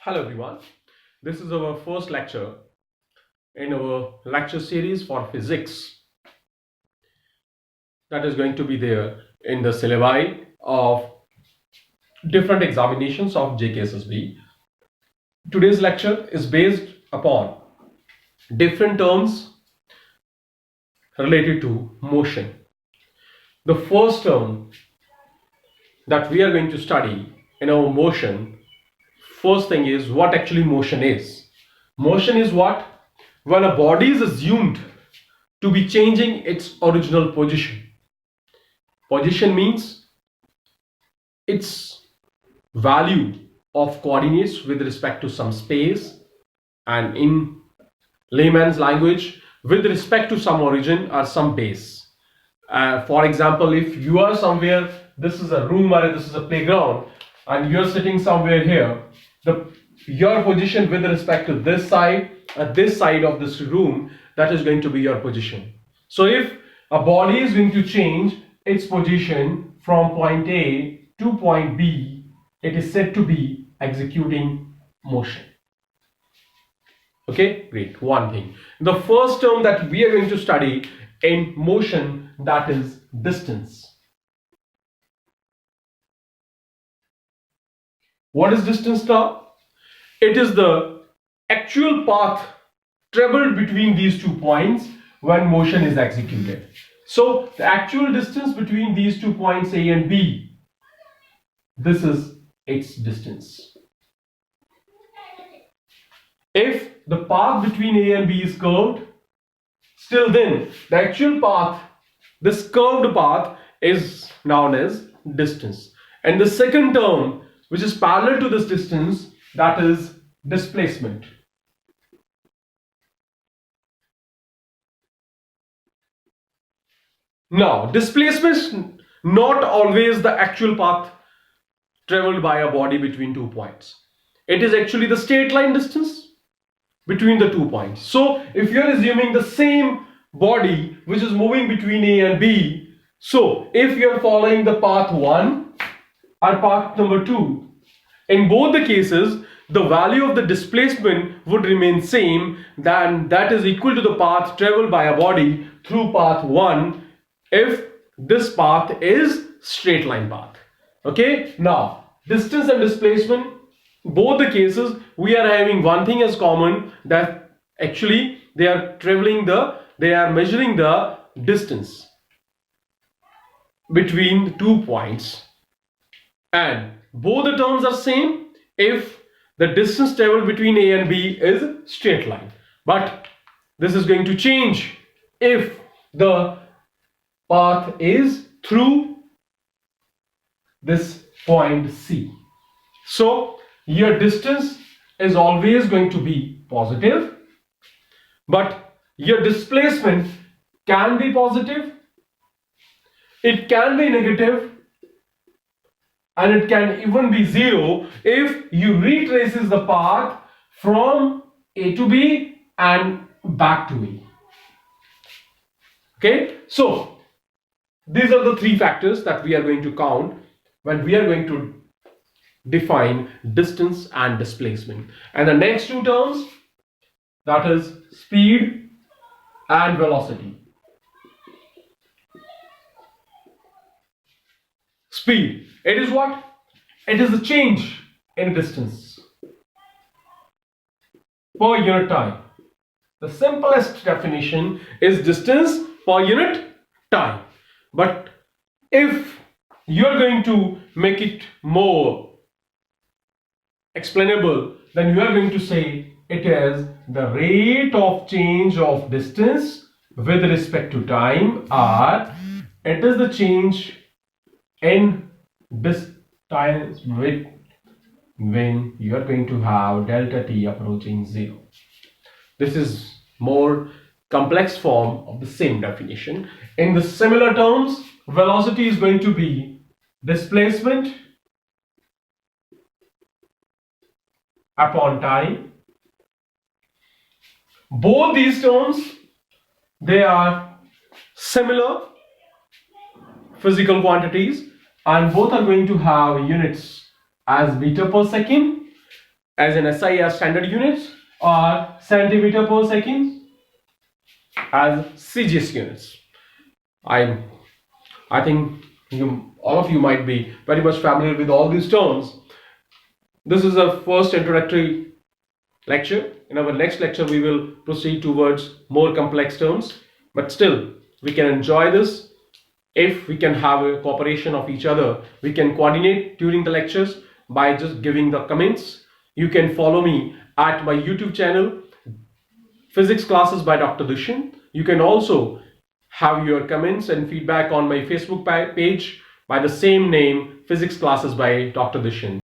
Hello everyone, this is our first lecture in our lecture series for physics that is going to be there in the syllabi of different examinations of JKSSB. Today's lecture is based upon different terms related to motion. The first term that we are going to study in our motion, first thing is what actually motion is. Motion is what? When a body is assumed to be changing its original position. Position means its value of coordinates with respect to some space, and in layman's language with respect to some origin or some base. For example, if you are somewhere, this is a room or this is a playground, and you're sitting somewhere here, your position with respect to this side at this side of this room, that is going to be your position. So if a body is going to change its position from point A to point B, it is said to be executing motion. Okay, great. One thing. The first term that we are going to study in motion, that is distance. What is distance now? It is the actual path traveled between these 2 points when motion is executed. So the actual distance between these 2 points A and B, this is its distance. If the path between A and B is curved, still then the actual path, this curved path, is known as distance. And the second term which is parallel to this distance, that is displacement. Now, displacement is not always the actual path traveled by a body between 2 points. It is actually the straight line distance between the 2 points. So, if you are assuming the same body which is moving between A and B, so if you are following the path 1 or path number 2, in both the cases, the value of the displacement would remain same, then that is equal to the path traveled by a body through path 1 if this path is straight line path. Okay, now distance and displacement, both the cases we are having one thing as common, that actually they are measuring the distance between the 2 points, and both the terms are same if the distance traveled between A and B is straight line. But this is going to change if the path is through this point C. So your distance is always going to be positive, but your displacement can be positive, it can be negative, and it can even be zero if you retraces the path from A to B and back to A. Okay, so these are the 3 factors that we are going to count when we are going to define distance and displacement. And the next 2 terms, that is speed and velocity. Speed, it is what? It is the change in distance per unit time. The simplest definition is distance per unit time. But if you are going to make it more explainable, then you are going to say it is the rate of change of distance with respect to time, or it is the change in this time with when you are going to have delta t approaching 0. This is more complex form of the same definition. In the similar terms, velocity is going to be displacement upon time. Both these terms, they are similar physical quantities, and both are going to have units as meter per second, as an SI as standard units or centimeter per second as CGS units. I I think all of you might be very much familiar with all these terms. This is our first introductory lecture. In our next lecture, we will proceed towards more complex terms, but still, we can enjoy this if we can have a cooperation of each other. We can coordinate during the lectures by just giving the comments. You can follow me at my YouTube channel, Physics Classes by Dr. Dushan. You can also have your comments and feedback on my Facebook page by the same name, Physics Classes by Dr. Dushan.